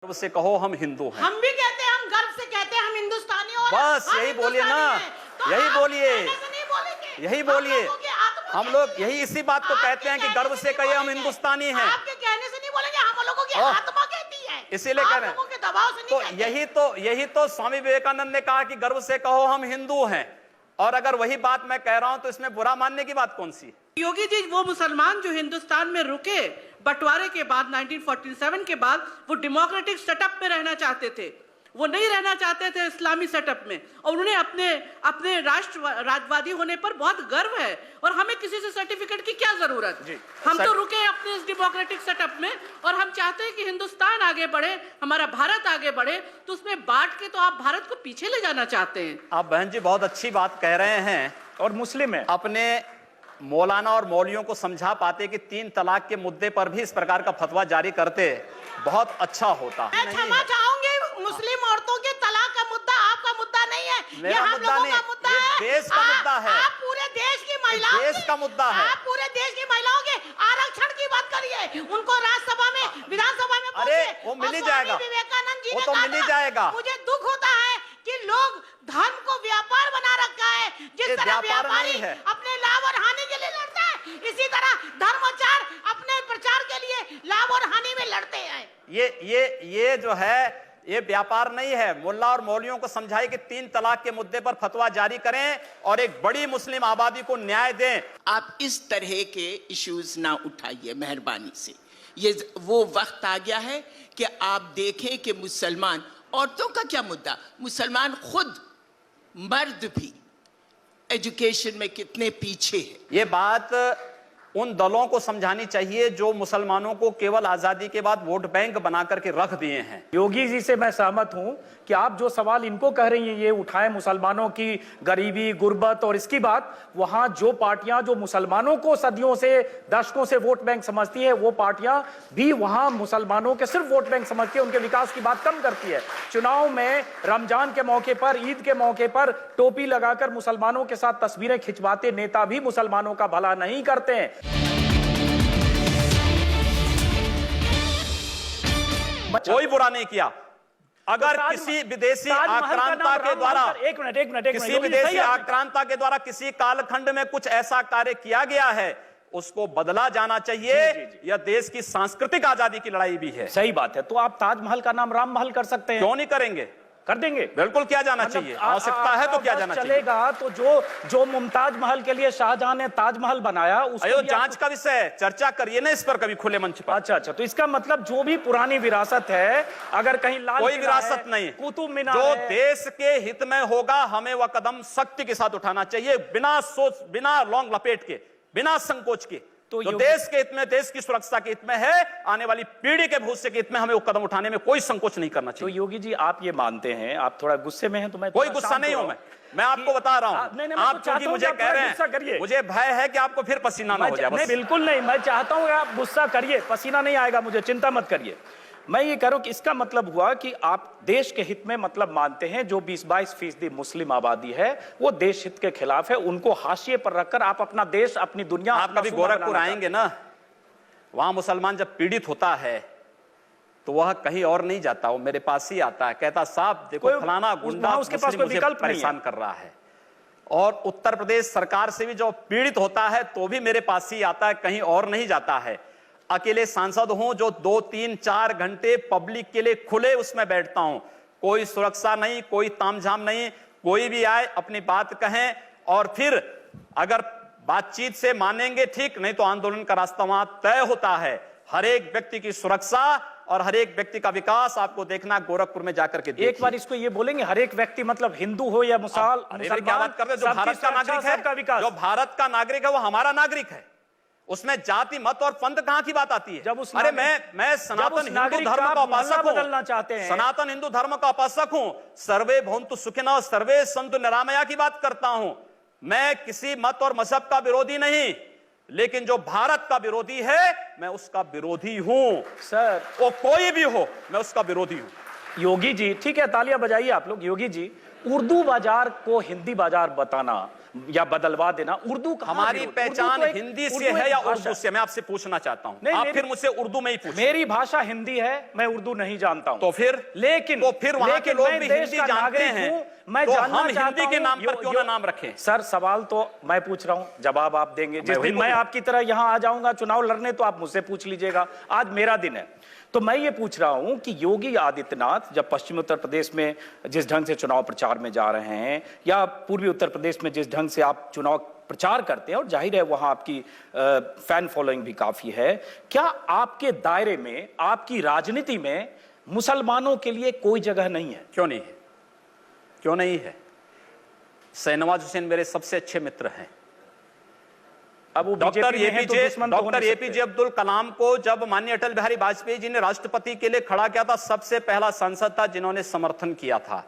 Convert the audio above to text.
गर्व से कहो हम हिंदू हैं। हम भी कहते हैं, हम गर्व से कहते हैं हम हिंदुस्तानी और बस यही बोलिए ना, यही बोलिए, यही बोलिए। हम लोग यही इसी बात को कहते हैं कि गर्व से कहिए हम हिंदुस्तानी हैं। आपके कहने से नहीं बोलेंगे, हम लोगों की आत्मा कहती है, इसीलिए कह रहे हैं। के दबाव से नहीं कहते। तो यही तो स्वामी विवेकानंद ने कहा कि गर्व से कहो हम हिंदू हैं। और अगर वही बात मैं कह रहा हूं तो इसमें बुरा मानने की बात कौन सी है? योगी जी, वो मुसलमान जो हिंदुस्तान में रुके बंटवारे के बाद 1947 के बाद, वो डेमोक्रेटिक सेटअप में रहना चाहते थे, वो नहीं रहना चाहते थे इस्लामी सेटअप में, और उन्हें अपने राष्ट्रवादी होने पर बहुत गर्व है। और हमें किसी से सर्टिफिकेट की क्या जरूरत? हम तो रुके अपने इस डेमोक्रेटिक सेटअप में, और हम चाहते हैं कि हिंदुस्तान आगे बढ़े, हमारा भारत आगे बढ़े। तो उसमें बांट के तो आप भारत को पीछे ले जाना चाहते हैं। आप बहन जी बहुत अच्छी बात कह रहे हैं, और मुस्लिम है। अपने मौलाना और मौलियों को समझा पाते कि 3 तलाक के मुद्दे पर भी इस प्रकार का फतवा जारी करते बहुत अच्छा होता। मैं क्षमा चाहूंगी, मुस्लिम औरतों के तलाक का मुद्दा आपका मुद्दा नहीं है, ये हम लोगों का मुद्दा है, देश का मुद्दा है। आप पूरे देश की महिलाओं, देश का मुद्दा है। आप पूरे देश की महिलाओं के आरक्षण की बात करिए, उनको राज्यसभा में, विधानसभा में अरे वो मिल ही जाएगा, विवेकानंद जी वो ने तो कहा मिल ही था, जाएगा। मुझे दुख होता है कि लोग धर्म को व्यापार बना रखा है। जिस तरह व्यापारी अपने लाभ और हानि के लिए लड़ता है, इसी तरह धर्माचार अपने प्रचार के लिए लाभ और हानि में लड़ते हैं। ये जो है ये व्यापार नहीं है। मुल्ला और मौलियों को समझाए कि 3 तलाक के मुद्दे पर फतवा जारी करें और एक बड़ी मुस्लिम आबादी को न्याय दें। आप इस तरह के इश्यूज ना उठाइए मेहरबानी से। ये वो वक्त आ गया है कि आप देखें कि मुसलमान, औरतों का क्या मुद्दा, मुसलमान खुद मर्द भी एजुकेशन में कितने पीछे है। ये बात उन दलों को समझानी चाहिए जो मुसलमानों को केवल आजादी के बाद वोट बैंक बना करके रख दिए हैं। योगी जी से मैं सहमत हूं कि आप जो सवाल इनको कह रही हैं, ये उठाएं मुसलमानों की गरीबी, गुर्बत, और इसकी बात, वहां जो पार्टियां जो मुसलमानों को सदियों से, दशकों से वोट बैंक समझती है, वो पार्टियां भी वहां मुसलमानों के सिर्फ वोट बैंक समझती है, उनके विकास की बात कम करती है। चुनाव में रमजान के मौके पर, ईद के मौके पर टोपी लगाकर मुसलमानों के साथ तस्वीरें खिंचवाते नेता भी मुसलमानों का भला नहीं करते हैं। कोई बुरा नहीं किया। अगर किसी विदेशी आक्रांता के द्वारा, एक मिनट, किसी विदेशी आक्रांता के द्वारा किसी कालखंड में कुछ ऐसा कार्य किया गया है, उसको बदला जाना चाहिए। यह देश की सांस्कृतिक आजादी की लड़ाई भी है। सही बात है। तो आप ताजमहल का नाम राम महल कर सकते हैं, क्यों नहीं करेंगे? कर देंगे, बिल्कुल किया जाना चाहिए। आवश्यकता है तो किया जाना चाहिए। चलेगा तो जो मुमताज महल के लिए शाहजहां ने ताजमहल बनाया, उसको जांच का विषय है, चर्चा करिए ना इस पर कभी खुले मंच पर। अच्छा, तो इसका मतलब जो भी पुरानी विरासत है, अगर कहीं लाल कोई विरासत नहीं, कुतुब मीनार जो देश के हित में होगा, हमें वह कदम सख्ती के साथ उठाना चाहिए, बिना सोच, बिना लौंग लपेट के, बिना संकोच के। तो जो देश के हित में, देश की सुरक्षा के हित में है, आने वाली पीढ़ी के भविष्य के हित में, हमें वो कदम उठाने में कोई संकोच नहीं करना चाहिए। तो योगी जी, आप ये मानते हैं, आप थोड़ा गुस्से में हैं, तो मैं कोई गुस्सा नहीं हूं। मैं आपको बता रहा हूं, आप क्योंकि मुझे कह रहे हैं, मुझे भय है कि आपको फिर पसीना ना हो जाए। नहीं, बिल्कुल नहीं, मैं चाहता हूं आप गुस्सा करिए, पसीना नहीं आएगा मुझे, चिंता मत करिए। मैं ये कह रहा हूं कि इसका मतलब हुआ कि आप देश के हित में मतलब मानते हैं, जो 20-22% मुस्लिम आबादी है वो देश हित के खिलाफ है, उनको हाशिए पर रखकर आप अपना देश, अपनी दुनिया। आप कभी गोरखपुर आएंगे ना, वहां मुसलमान जब पीड़ित होता है तो वह कहीं और नहीं जाता, वो मेरे पास ही आता है, कहता साहब देखो फलाना गुंडा उसके पास कोई विकल्प परेशान कर रहा है। और उत्तर प्रदेश सरकार से भी जो पीड़ित होता है तो भी मेरे पास ही आता है, कहीं और नहीं जाता है। अकेले सांसद हूं जो 2, 3, 4 घंटे पब्लिक के लिए खुले उसमें बैठता हूं, कोई सुरक्षा नहीं, कोई तामझाम नहीं, कोई भी आए अपनी बात कहें, और फिर अगर बातचीत से मानेंगे ठीक, नहीं तो आंदोलन का रास्ता वहां तय होता है। हर एक व्यक्ति की सुरक्षा और हर एक व्यक्ति का विकास आपको देखना गोरखपुर में जाकर के देखिए। एक बार इसको ये बोलेंगे, हर एक व्यक्ति मतलब हिंदू हो या मुसलमान, क्या बात कर रहे हैं? जो भारत का नागरिक है, जो भारत का नागरिक है वो हमारा नागरिक है, उसमें जाति मत और पंथ कहां की बात आती है? अरे मैं सनातन हिंदू धर्म का उपासक हूं, बदलना चाहते हैं, सनातन हिंदू धर्म का उपासक हूं, सर्वे भवन्तु सुखिनः सर्वे सन्तु निरामया की बात करता हूं। मैं किसी मत और मजहब का विरोधी नहीं, लेकिन जो भारत का विरोधी है मैं उसका विरोधी हूं सर, वो कोई भी हो, मैं उसका विरोधी हूं। योगी जी, ठीक है, तालियां बजाइए आप लोग। योगी जी, उर्दू बाजार को हिंदी बाजार बताना या बदलवा देना। उर्दू कहाँ हमारी विरोध? पहचान उर्दू तो एक- हिंदी उर्दू से है एक या भाषा। उर्दू से, मैं आपसे पूछना चाहता हूं। नहीं, आप मेरी- फिर मुझसे उर्दू में ही पूछें। मेरी भाषा हिंदी है, मैं उर्दू नहीं जानता हूं। तो फिर वहां के लोग मैं भी देश हिंदी का जानते नागरिक हैं, हूं, मैं तो जानना हम चाहता हिंदी के हूं, नाम पर क्यों ना नाम रखें? सर सवाल तो मैं पूछ रहा हूं, जवाब आप देंगे। जिस वही दिन मैं बोल- आपकी तरह यहां आ जाऊंगा चुनाव लड़ने तो आप मुझसे पूछ लीजिएगा। आज मेरा दिन है, तो मैं ये पूछ रहा हूं कि योगी आदित्यनाथ जब पश्चिमी उत्तर प्रदेश में जिस ढंग से चुनाव प्रचार में जा रहे हैं, या पूर्वी उत्तर प्रदेश में जिस ढंग से आप चुनाव प्रचार करते हैं, और जाहिर है वहां आपकी फैन फॉलोइंग भी काफी है, क्या आपके दायरे में, आपकी राजनीति में मुसलमानों के लिए कोई जगह नहीं है? क्यों नहीं है? क्यों नहीं है? शहनवाज हुसैन मेरे सबसे अच्छे मित्र हैं। अब वो डॉक्टर बीजेपी में है तो दुश्मन तो हो डॉक्टर नहीं एपीजे सकते। अब्दुल कलाम को जब माननीय अटल बिहारी वाजपेयी जी ने राष्ट्रपति के लिए खड़ा किया था, सबसे पहला सांसद था जिन्होंने समर्थन किया था।